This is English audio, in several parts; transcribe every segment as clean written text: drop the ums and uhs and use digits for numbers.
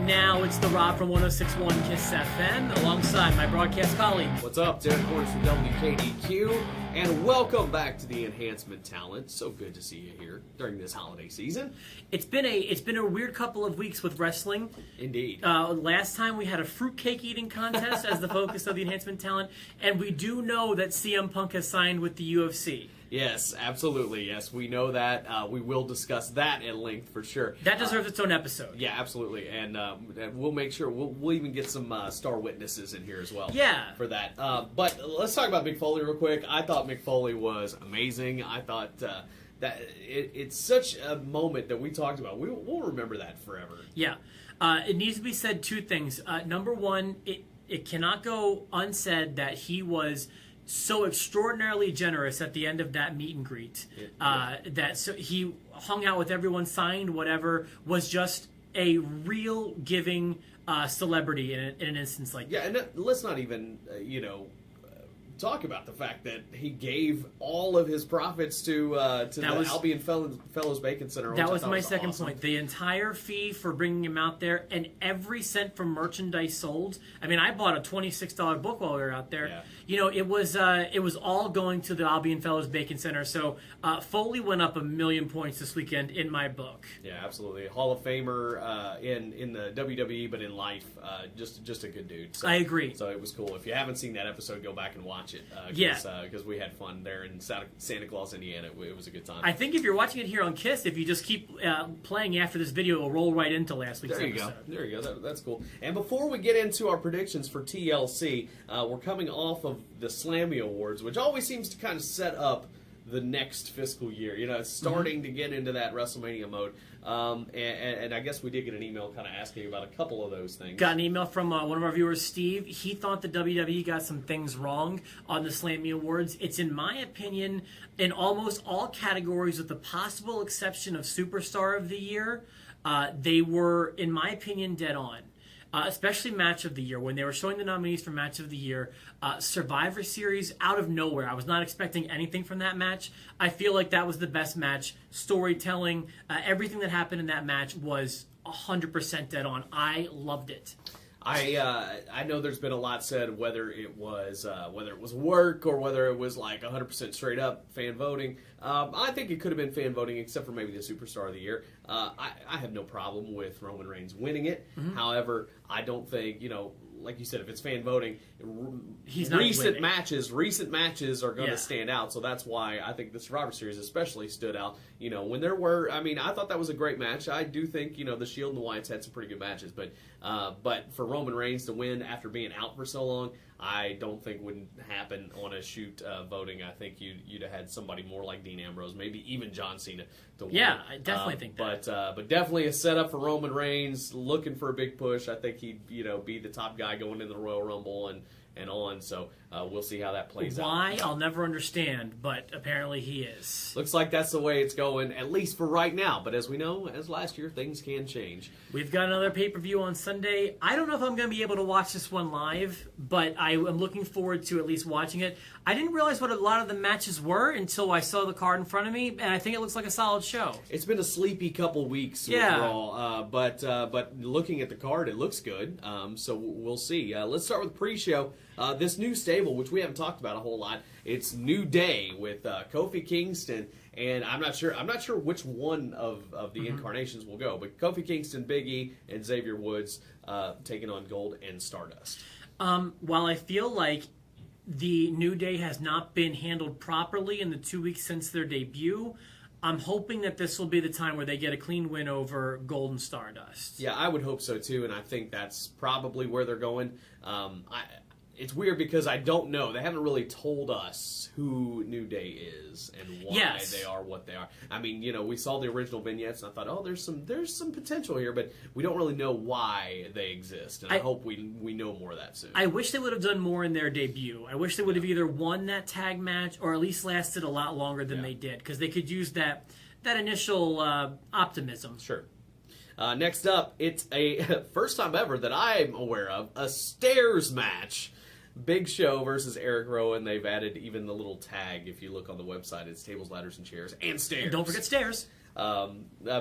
now it's the Rob from 106.1 KISS FM alongside my broadcast colleague. What's up, Derek Cornish from WKDQ, and welcome back to the Enhancement Talent. So good to see you here during this holiday season. It's been a weird couple of weeks with wrestling. Indeed. Last time we had a fruitcake eating contest as the focus of the Enhancement Talent, and we do know that CM Punk has signed with the UFC. Yes, absolutely. Yes, we know that. We will discuss that at length for sure. That deserves its own episode. Yeah, absolutely. And we'll make sure we'll even get some star witnesses in here as well. Yeah. For that. But let's talk about Mick Foley real quick. I thought Mick Foley was amazing. I thought that it's such a moment that we talked about. We'll remember that forever. Yeah. It needs to be said two things. Number one, it cannot go unsaid that he was so extraordinarily generous at the end of that meet and greet. He hung out with everyone, signed whatever, was just a real giving celebrity in an instance like that. Yeah, and let's not even, talk about the fact that he gave all of his profits to the Albion Fellows Bacon Center. That was my second point. The entire fee for bringing him out there and every cent from merchandise sold. I mean, I bought a $26 book while we were out there. Yeah. It was all going to the Albion Fellows Bacon Center. So Foley went up 1,000,000 points this weekend in my book. Yeah, absolutely. Hall of Famer in the WWE, but in life, just a good dude. So, I agree. So it was cool. If you haven't seen that episode, go back and watch it. Because we had fun there in Santa Claus, Indiana. It was a good time. I think if you're watching it here on KISS, if you just keep playing after this video, it'll roll right into last week's episode. There you go. That's cool. And before we get into our predictions for TLC, we're coming off of the Slammy Awards, which always seems to kind of set up the next fiscal year. It's starting to get into that WrestleMania mode. And I guess we did get an email kind of asking about a couple of those things. Got an email from one of our viewers, Steve. He thought the WWE got some things wrong on the Slammy Awards. It's, in my opinion, in almost all categories with the possible exception of Superstar of the Year, they were, in my opinion, dead on. Especially Match of the Year. When they were showing the nominees for Match of the Year, Survivor Series, out of nowhere. I was not expecting anything from that match. I feel like that was the best match. Storytelling, everything that happened in that match was 100% dead on. I loved it. I know there's been a lot said whether it was work or whether it was like 100% straight up fan voting. I think it could have been fan voting, except for maybe the Superstar of the Year. I have no problem with Roman Reigns winning it. Mm-hmm. However, I don't think like you said, if it's fan voting, recent matches are going to stand out. So that's why I think the Survivor Series especially stood out. When there were, I thought that was a great match. I do think, the Shield and the Wyatts had some pretty good matches. But for Roman Reigns to win after being out for so long, I don't think would happen on a shoot voting. I think you'd have had somebody more like Dean Ambrose, maybe even John Cena to win. Yeah, I definitely think that. But definitely a setup for Roman Reigns, looking for a big push. I think he'd be the top guy going in the Royal Rumble and on. So we'll see how that plays out. Why? I'll never understand, but apparently he is. Looks like that's the way it's going, at least for right now. But as we know, as last year, things can change. We've got another pay-per-view on Sunday. I don't know if I'm going to be able to watch this one live, but I am looking forward to at least watching it. I didn't realize what a lot of the matches were until I saw the card in front of me, and I think it looks like a solid show. It's been a sleepy couple weeks with Raw, but looking at the card, it looks good. So we'll see. Let's start with the pre-show. This new stable, which we haven't talked about a whole lot, it's New Day with Kofi Kingston, and I'm not sure which one of the incarnations will go, but Kofi Kingston, Big E, and Xavier Woods taking on Gold and Stardust. While I feel like the New Day has not been handled properly in the 2 weeks since their debut, I'm hoping that this will be the time where they get a clean win over Gold and Stardust. Yeah, I would hope so too, and I think that's probably where they're going. It's weird because I don't know. They haven't really told us who New Day is and why they are what they are. We saw the original vignettes, and I thought, there's some potential here, but we don't really know why they exist. And I hope we know more of that soon. I wish they would have done more in their debut. I wish they would have either won that tag match or at least lasted a lot longer than they did, because they could use that initial optimism. Sure. Next up, it's a first time ever that I'm aware of, a stairs match Big Show versus Eric Rowan. They've added even the little tag. If you look on the website, it's tables, ladders, and chairs, and stairs. And don't forget stairs.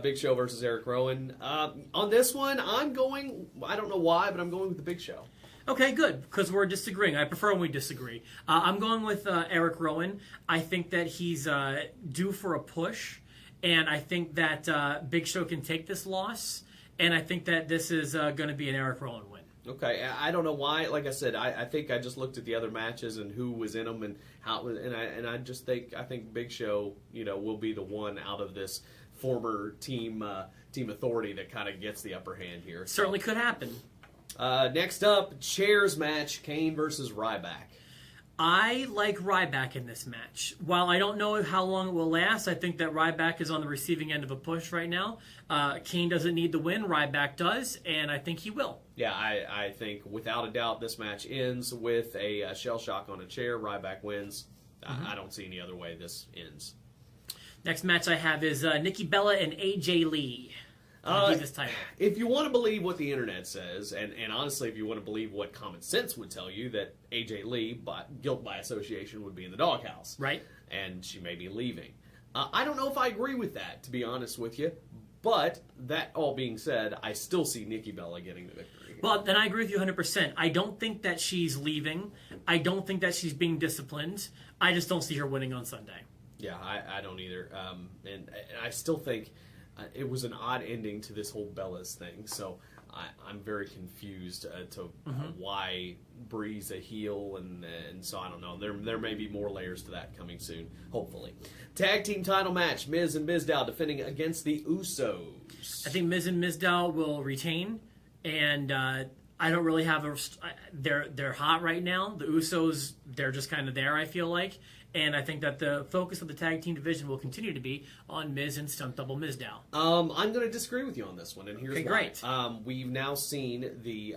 Big Show versus Eric Rowan. On this one, I'm going, I don't know why, but I'm going with the Big Show. Okay, good, because we're disagreeing. I prefer when we disagree. I'm going with Eric Rowan. I think that he's due for a push, and I think that Big Show can take this loss, and I think that this is going to be an Eric Rowan win. Okay, I don't know why. Like I said, I think I just looked at the other matches and who was in them and how, and I just think Big Show, will be the one out of this former team authority that kind of gets the upper hand here. Certainly could happen. Next up, chairs match: Kane versus Ryback. I like Ryback in this match. While I don't know how long it will last, I think that Ryback is on the receiving end of a push right now. Kane doesn't need the win. Ryback does, and I think he will. Yeah, I think without a doubt this match ends with a shell shock on a chair. Ryback wins. Mm-hmm. I don't see any other way this ends. Next match I have is Nikki Bella and AJ Lee. This title. If you want to believe what the internet says, and honestly, if you want to believe what common sense would tell you, that AJ Lee, guilt by association, would be in the doghouse. Right. And she may be leaving. I don't know if I agree with that, to be honest with you. But that all being said, I still see Nikki Bella getting the victory. Well, then I agree with you 100%. I don't think that she's leaving. I don't think that she's being disciplined. I just don't see her winning on Sunday. Yeah, I don't either. And I still think it was an odd ending to this whole Bella's thing. So I'm very confused to why Bree's a heel, and so I don't know. There may be more layers to that coming soon, hopefully. Tag team title match: Miz and Mizdow defending against the Usos. I think Miz and Mizdow will retain, and I don't really have they're hot right now. The Usos, they're just kind of there, I feel like. And I think that the focus of the tag team division will continue to be on Miz and Stunt Double Mizdow. I'm going to disagree with you on this one, and here's why. Great. We've now seen the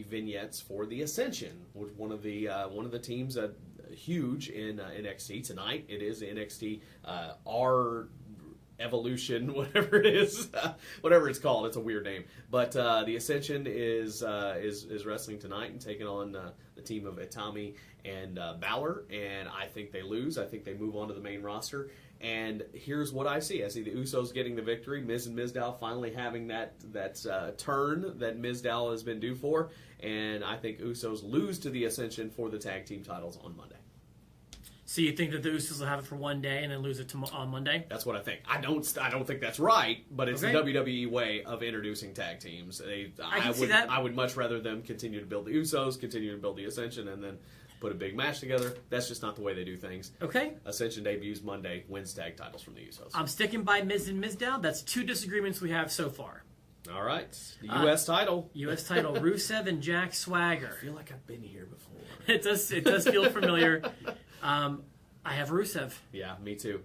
vignettes for the Ascension, which one of the teams huge in NXT tonight. It is NXT R Evolution, whatever it is, whatever it's called. It's a weird name, but the Ascension is wrestling tonight and taking on the team of Itami and Balor, and I think they lose. I think they move on to the main roster. And here's what I see: I see the Usos getting the victory, Miz and Mizdow finally having that turn that Mizdow has been due for, and I think Usos lose to the Ascension for the tag team titles on Monday. So you think that the Usos will have it for one day and then lose it on Monday? That's what I think. I don't think that's right, but it's the WWE way of introducing tag teams. I would much rather them continue to build the Usos, continue to build the Ascension, and then put a big match together. That's just not the way they do things. Okay. Ascension debuts Monday, wins tag titles from the Usos. I'm sticking by Miz and Mizdow. That's 2 disagreements we have so far. All right. The U.S. title. U.S. title, Rusev and Jack Swagger. I feel like I've been here before. It does feel familiar. I have Rusev. Yeah, me too.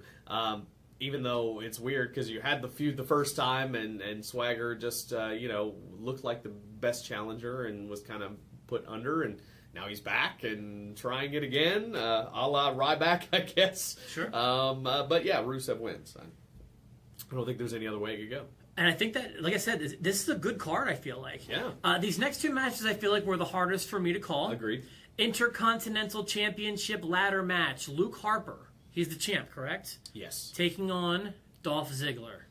Even though it's weird because you had the feud the first time and Swagger just, looked like the best challenger and was kind of put under, and now he's back and trying it again, a la Ryback, I guess. Sure. But yeah, Rusev wins. I don't think there's any other way it could go. And I think that, like I said, this is a good card, I feel like. Yeah. These next 2 matches, I feel like, were the hardest for me to call. Agreed. Intercontinental Championship ladder match. Luke Harper. He's the champ, correct? Yes. Taking on Dolph Ziggler.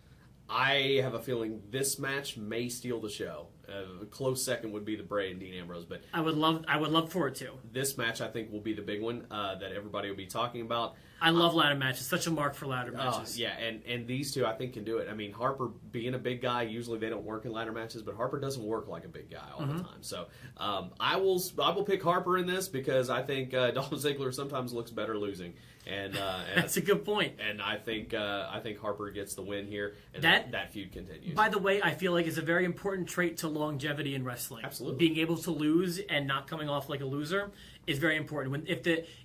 I have a feeling this match may steal the show. A close second would be the Bray and Dean Ambrose, but I would love for it to. This match, I think, will be the big one that everybody will be talking about. I love ladder matches. Such a mark for ladder matches. Yeah, and these two, I think, can do it. I mean, Harper being a big guy, usually they don't work in ladder matches, but Harper doesn't work like a big guy all the time. So I will pick Harper in this because I think Dolph Ziggler sometimes looks better losing. And that's a good point. And I think Harper gets the win here, and that feud continues. By the way, I feel like it's a very important trait to longevity in wrestling. Absolutely, being able to lose and not coming off like a loser is very important.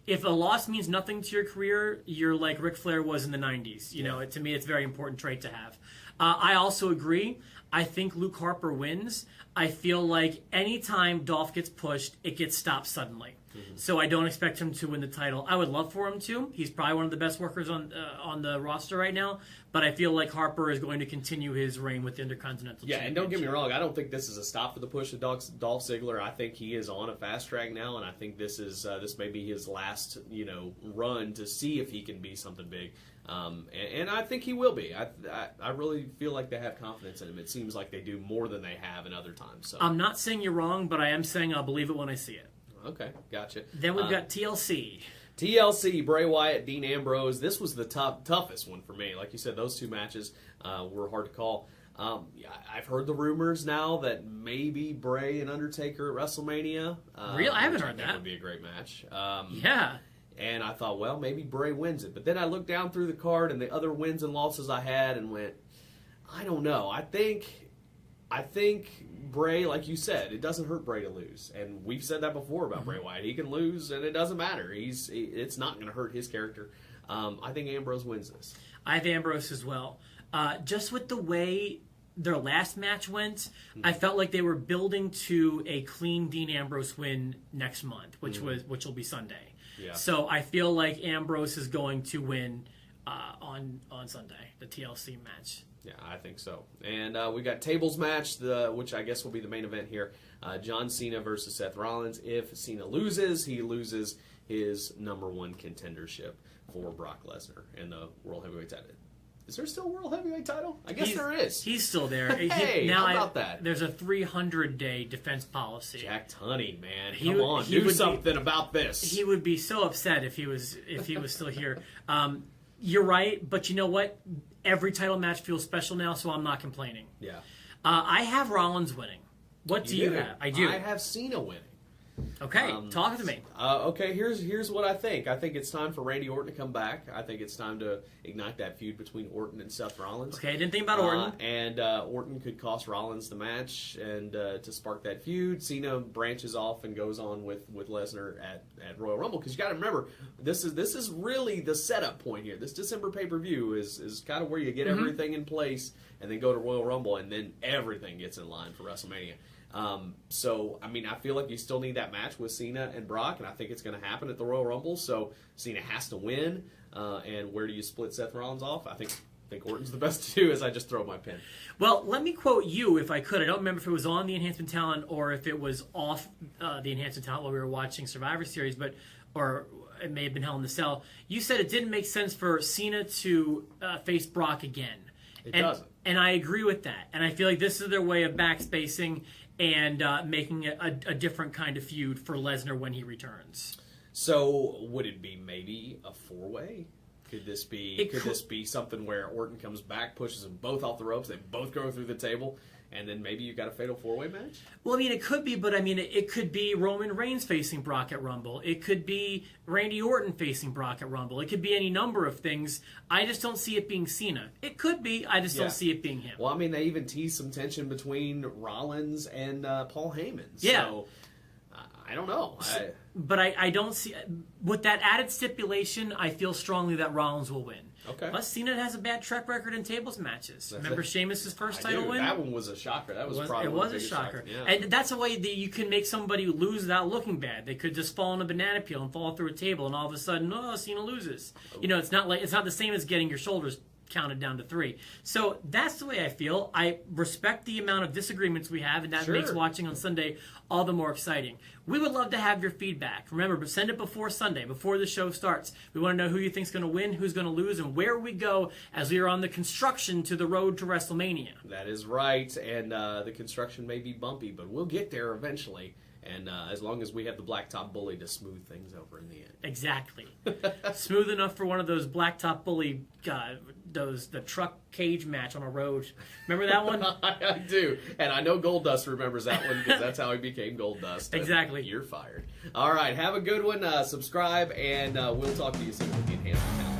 If a loss means nothing to your career, you're like Ric Flair was in the '90s. You know, to me, it's a very important trait to have. I also agree. I think Luke Harper wins. I feel like anytime Dolph gets pushed, it gets stopped suddenly. So I don't expect him to win the title. I would love for him to. He's probably one of the best workers on the roster right now. But I feel like Harper is going to continue his reign with the Intercontinental Championship. And don't get me wrong, I don't think this is a stop for the push of Dolph Ziggler. I think he is on a fast track now, and I think this may be his last run to see if he can be something big. And I think he will be. I really feel like they have confidence in him. It seems like they do more than they have in other times. So. I'm not saying you're wrong, but I am saying I'll believe it when I see it. Okay, gotcha. Then we've got TLC. TLC, Bray Wyatt, Dean Ambrose. This was the toughest one for me. Like you said, those two matches were hard to call. I've heard the rumors now that maybe Bray and Undertaker at WrestleMania. Really? I haven't heard that. That would be a great match. Yeah. And I thought, well, maybe Bray wins it. But then I looked down through the card and the other wins and losses I had and went, I don't know. I think Bray, like you said, it doesn't hurt Bray to lose. And we've said that before about Bray Wyatt. He can lose, and it doesn't matter. It's not going to hurt his character. I think Ambrose wins this. I have Ambrose as well. Just with the way their last match went, I felt like they were building to a clean Dean Ambrose win next month, which will be Sunday. Yeah. So I feel like Ambrose is going to win on Sunday, the TLC match. Yeah, I think so. And we got Tables match, which I guess will be the main event here. John Cena versus Seth Rollins. If Cena loses, he loses his #1 contendership for Brock Lesnar in the World Heavyweight title. Is there still a World Heavyweight title? I guess there is. He's still there. Hey, how about that? There's a 300-day defense policy. Jack Tunney, man, come on, do something about this. He would be so upset if he was still here. You're right, but you know what? Every title match feels special now, so I'm not complaining. Yeah. I have Rollins winning. What do you have? I do. I have Cena winning. Okay, talk to me. Okay, here's what I think. I think it's time for Randy Orton to come back. I think it's time to ignite that feud between Orton and Seth Rollins. Okay, I didn't think about Orton. And Orton could cost Rollins the match and to spark that feud. Cena branches off and goes on with Lesnar at Royal Rumble. Because you got to remember, this is really the setup point here. This December pay-per-view is kind of where you get everything in place and then go to Royal Rumble and then everything gets in line for WrestleMania. So, I mean, I feel like you still need that match with Cena and Brock, and I think it's going to happen at the Royal Rumble, so Cena has to win. And where do you split Seth Rollins off? I think Orton's the best to do as I just throw my pin. Well, let me quote you, if I could. I don't remember if it was on the Enhancement Talent or if it was off the Enhancement Talent while we were watching Survivor Series, or it may have been Hell in the Cell. You said it didn't make sense for Cena to face Brock again. It doesn't. And I agree with that. And I feel like this is their way of backspacing and making a different kind of feud for Lesnar when he returns. So would it be maybe a 4-way? Could this be something where Orton comes back, pushes them both off the ropes, they both go through the table, and then maybe you've got a fatal 4-way match? Well, I mean, it could be, but I mean, it could be Roman Reigns facing Brock at Rumble. It could be Randy Orton facing Brock at Rumble. It could be any number of things. I just don't see it being Cena. It could be. I just don't see it being him. Well, I mean, they even teased some tension between Rollins and Paul Heyman. Yeah. So, I don't know. But I don't see... With that added stipulation, I feel strongly that Rollins will win. Okay. Plus, Cena has a bad track record in tables matches. Remember Sheamus' first title win? That one was a shocker. That was probably it was a shocker. Yeah. And that's a way that you can make somebody lose without looking bad. They could just fall on a banana peel and fall through a table, and all of a sudden, Cena loses. Oh. It's not the same as getting your shoulders counted down to 3. So that's the way I feel. I respect the amount of disagreements we have, and that makes watching on Sunday all the more exciting. We would love to have your feedback. Remember, but send it before Sunday, before the show starts. We want to know who you think's going to win, who's going to lose, and where we go as we are on the construction to the road to WrestleMania. That is right, and the construction may be bumpy, but we'll get there eventually. And as long as we have the blacktop bully to smooth things over in the end. Exactly. Smooth enough for one of those blacktop bully, the truck cage match on a road. Remember that one? I do. And I know Goldust remembers that one because that's how he became Goldust. Exactly. You're fired. All right. Have a good one. Subscribe, and we'll talk to you soon with the Enhancement.